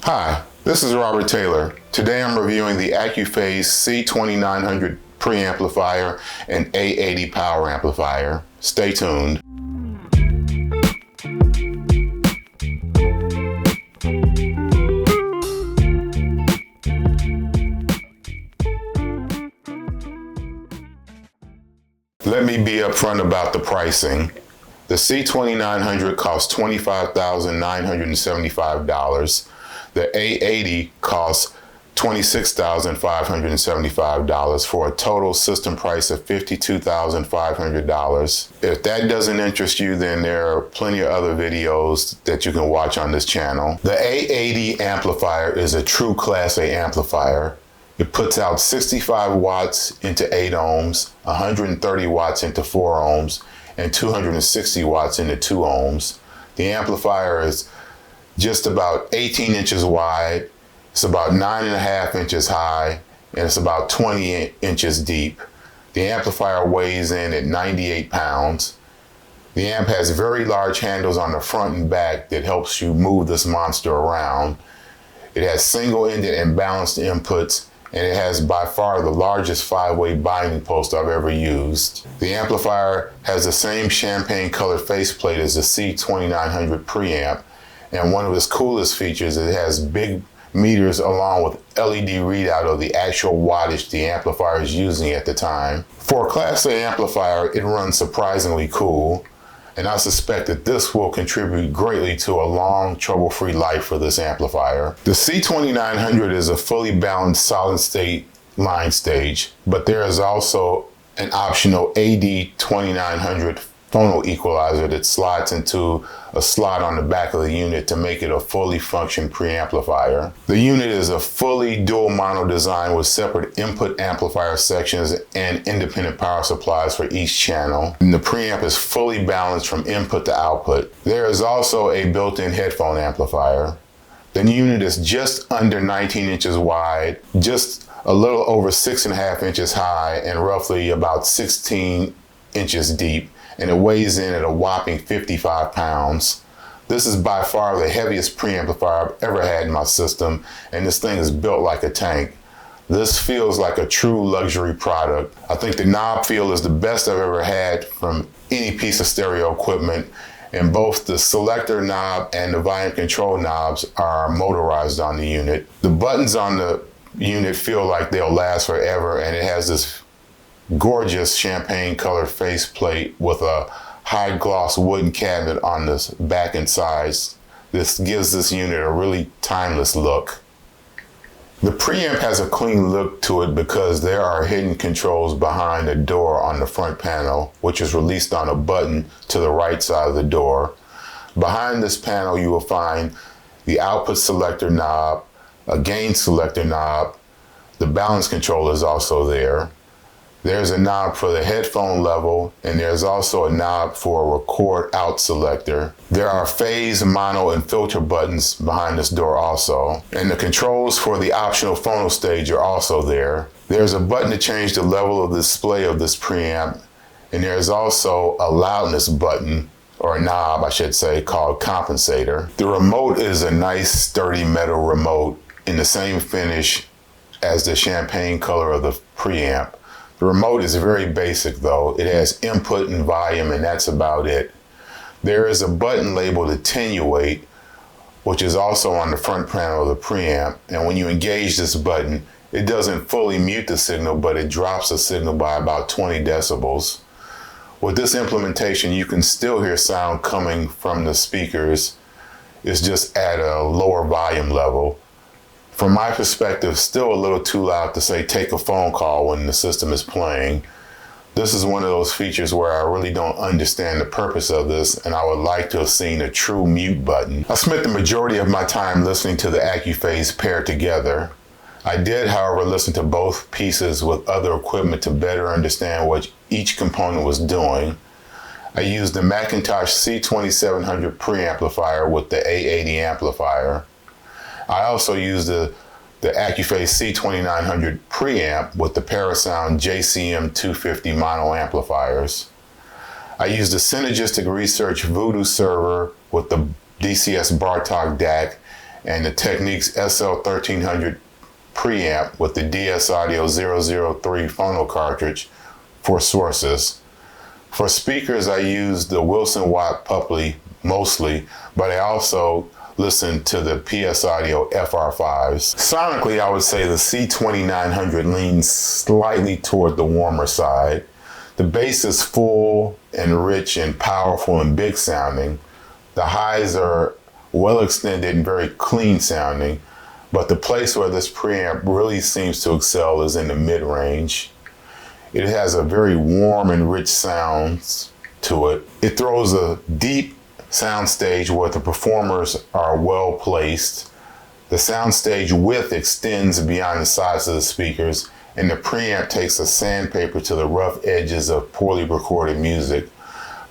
Hi, this is Robert Taylor. Today I'm reviewing the Accuphase C2900 preamplifier and A80 power amplifier. Stay tuned. Let me be upfront about the pricing. The C2900 costs $25,975. The A80 costs $26,575 for a total system price of $52,500. If that doesn't interest you, then there are plenty of other videos that you can watch on this channel. The A80 amplifier is a true Class A amplifier. It puts out 65 watts into 8 ohms, 130 watts into 4 ohms, and 260 watts into 2 ohms. The amplifier is just about 18 inches wide, it's about 9.5 inches high, and it's about 20 inches deep. The amplifier weighs in at 98 pounds. The amp has very large handles on the front and back that helps you move this monster around. It has single-ended and balanced inputs, and it has by far the largest 5-way binding post I've ever used. The amplifier has the same champagne colored faceplate as the C2900 preamp, and one of its coolest features is it has big meters along with LED readout of the actual wattage the amplifier is using at the time. For a Class A amplifier, it runs surprisingly cool, and I suspect that this will contribute greatly to a long, trouble-free life for this amplifier. The C2900 is a fully balanced solid-state line stage, but there is also an optional AD2900 phono equalizer that slides into a slot on the back of the unit to make it a fully functioning preamplifier. The unit is a fully dual mono design with separate input amplifier sections and independent power supplies for each channel. And the preamp is fully balanced from input to output. There is also a built-in headphone amplifier. The unit is just under 19 inches wide, just a little over 6.5 inches high, and roughly about 16 inches deep, and it weighs in at a whopping 55 pounds. This is by far the heaviest preamplifier I've ever had in my system, and this thing is built like a tank. This feels like a true luxury product. I think the knob feel is the best I've ever had from any piece of stereo equipment, and both the selector knob and the volume control knobs are motorized on the unit. The buttons on the unit feel like they'll last forever, and it has this gorgeous champagne colored faceplate with a high gloss wooden cabinet on the back and sides. This gives this unit a really timeless look. The preamp has a clean look to it because there are hidden controls behind the door on the front panel, which is released on a button to the right side of the door. Behind this panel you will find the output selector knob, a gain selector knob. The balance controller is also there. There's a knob for the headphone level, and there's also a knob for a record out selector. There are phase, mono, and filter buttons behind this door also. And the controls for the optional phono stage are also there. There's a button to change the level of display of this preamp, and there's also a loudness button, or a knob I should say, called compensator. The remote is a nice sturdy metal remote in the same finish as the champagne color of the preamp. The remote is very basic though. It has input and volume, and that's about it. There is a button labeled attenuate, which is also on the front panel of the preamp, and when you engage this button, it doesn't fully mute the signal, but it drops the signal by about 20 decibels. With this implementation, you can still hear sound coming from the speakers. It's just at a lower volume level. From my perspective, still a little too loud to say take a phone call when the system is playing. This is one of those features where I really don't understand the purpose of this, and I would like to have seen a true mute button. I spent the majority of my time listening to the Accuphase paired together. I did, however, listen to both pieces with other equipment to better understand what each component was doing. I used the Macintosh C2700 preamplifier with the A80 amplifier. I also used the Accuphase C2900 preamp with the Parasound JCM 250 mono amplifiers. I used the Synergistic Research Voodoo server with the DCS Bartok DAC and the Technics SL1300 preamp with the DS Audio 003 phono cartridge for sources. For speakers, I use the Wilson Watt Pupley mostly, but I also listen to the PS Audio FR5s. Sonically, I would say the C2900 leans slightly toward the warmer side. The bass is full and rich and powerful and big sounding. The highs are well extended and very clean sounding, but the place where this preamp really seems to excel is in the mid-range. It has a very warm and rich sound to it. It throws a deep soundstage where the performers are well placed. The soundstage width extends beyond the size of the speakers, and the preamp takes a sandpaper to the rough edges of poorly recorded music.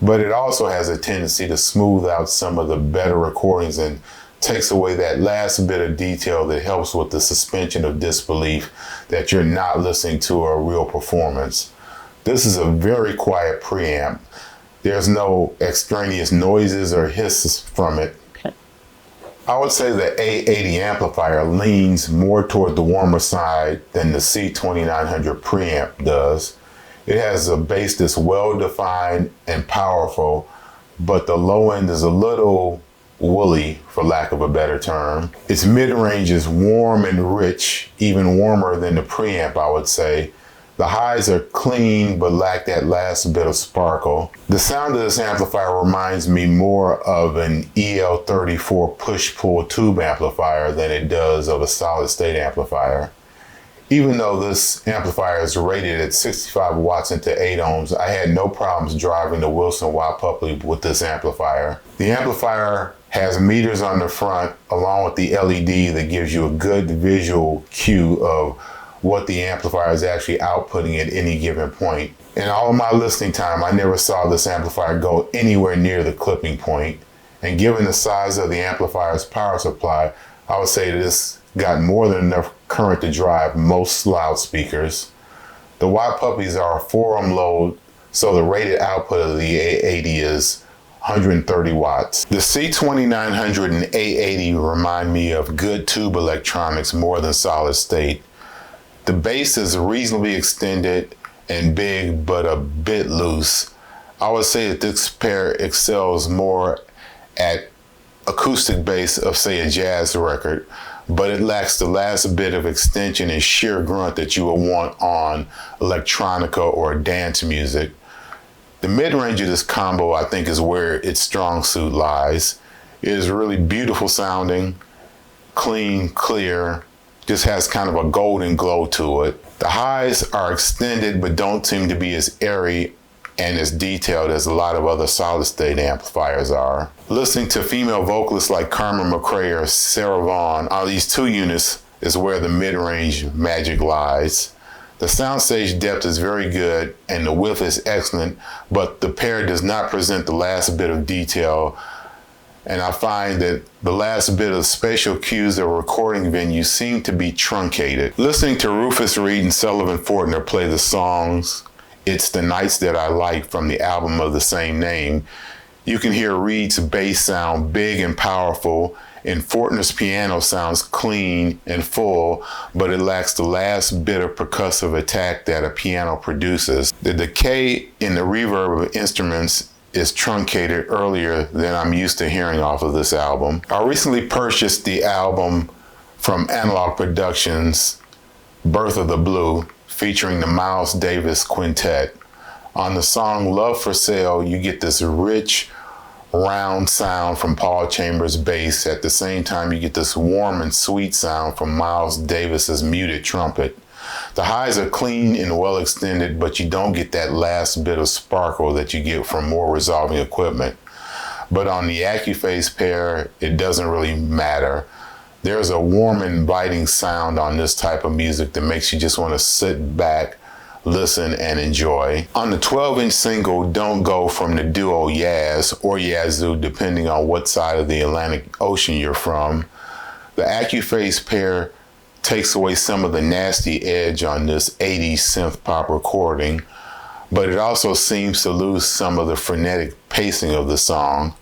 But it also has a tendency to smooth out some of the better recordings and takes away that last bit of detail that helps with the suspension of disbelief that you're not listening to a real performance. This is a very quiet preamp. There's no extraneous noises or hisses from it. I would say the A80 amplifier leans more toward the warmer side than the C2900 preamp does. It has a bass that's well defined and powerful, but the low end is a little woolly, for lack of a better term. Its mid-range is warm and rich, even warmer than the preamp, I would say. The highs are clean, but lack that last bit of sparkle. The sound of this amplifier reminds me more of an EL34 push-pull tube amplifier than it does of a solid-state amplifier. Even though this amplifier is rated at 65 watts into 8 ohms, I had no problems driving the Wilson Watt Pupley with this amplifier. The amplifier has meters on the front along with the LED that gives you a good visual cue of what the amplifier is actually outputting at any given point. In all of my listening time, I never saw this amplifier go anywhere near the clipping point. And given the size of the amplifier's power supply, I would say this got more than enough current to drive most loudspeakers. The Watt Puppies are a 4-ohm load, so the rated output of the A80 is 130 watts. The C2900 and A80 remind me of good tube electronics more than solid state. The bass is reasonably extended and big, but a bit loose. I would say that this pair excels more at acoustic bass of, say, a jazz record, but it lacks the last bit of extension and sheer grunt that you would want on electronica or dance music. The mid-range of this combo, I think, is where its strong suit lies. It is really beautiful sounding, clean, clear, just has kind of a golden glow to it. The highs are extended but don't seem to be as airy and as detailed as a lot of other solid-state amplifiers are. Listening to female vocalists like Carmen McRae or Sarah Vaughan on these two units is where the mid-range magic lies. The soundstage depth is very good and the width is excellent, but the pair does not present the last bit of detail, and I find that the last bit of spatial cues of recording venues seem to be truncated. Listening to Rufus Reid and Sullivan Fortner play the songs "It's the Nights That I Like" from the album of the same name, you can hear Reid's bass sound big and powerful, and Fortner's piano sounds clean and full, but it lacks the last bit of percussive attack that a piano produces. The decay in the reverb of instruments is truncated earlier than I'm used to hearing off of this album. I recently purchased the album from Analog Productions, Birth of the Blue, featuring the Miles Davis Quintet. On the song Love for Sale, you get this rich, round sound from Paul Chambers' bass. At the same time, you get this warm and sweet sound from Miles Davis's muted trumpet. The highs are clean and well extended, but you don't get that last bit of sparkle that you get from more resolving equipment. But on the Accuphase pair, it doesn't really matter. There's a warm and inviting sound on this type of music that makes you just want to sit back, listen, and enjoy. On the 12-inch single, Don't Go from the duo Yaz or Yazoo, depending on what side of the Atlantic Ocean you're from, the Accuphase pair takes away some of the nasty edge on this 80s synth pop recording, but it also seems to lose some of the frenetic pacing of the song.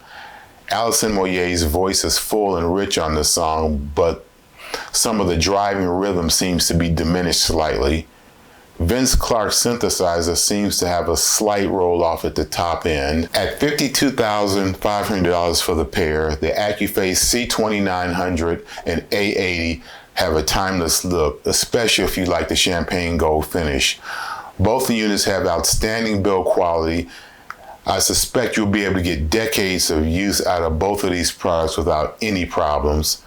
Alison Moyet's voice is full and rich on the song, but some of the driving rhythm seems to be diminished slightly. Vince Clarke's synthesizer seems to have a slight roll off at the top end. At $52,500 for the pair, the Accuphase C2900 and A80 have a timeless look, especially if you like the champagne gold finish. Both the units have outstanding build quality. I suspect you'll be able to get decades of use out of both of these products without any problems.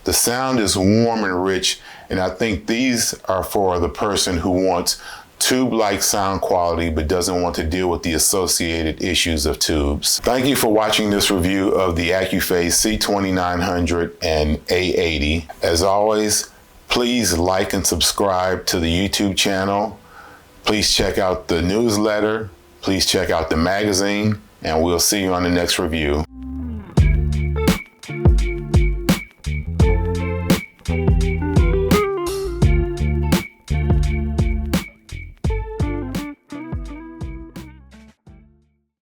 The sound is warm and rich, and I think these are for the person who wants tube-like sound quality but doesn't want to deal with the associated issues of tubes. Thank you for watching this review of the Accuphase C2900 and A80. As always, please like and subscribe to the YouTube channel. Please check out the newsletter. Please check out the magazine, and we'll see you on the next review.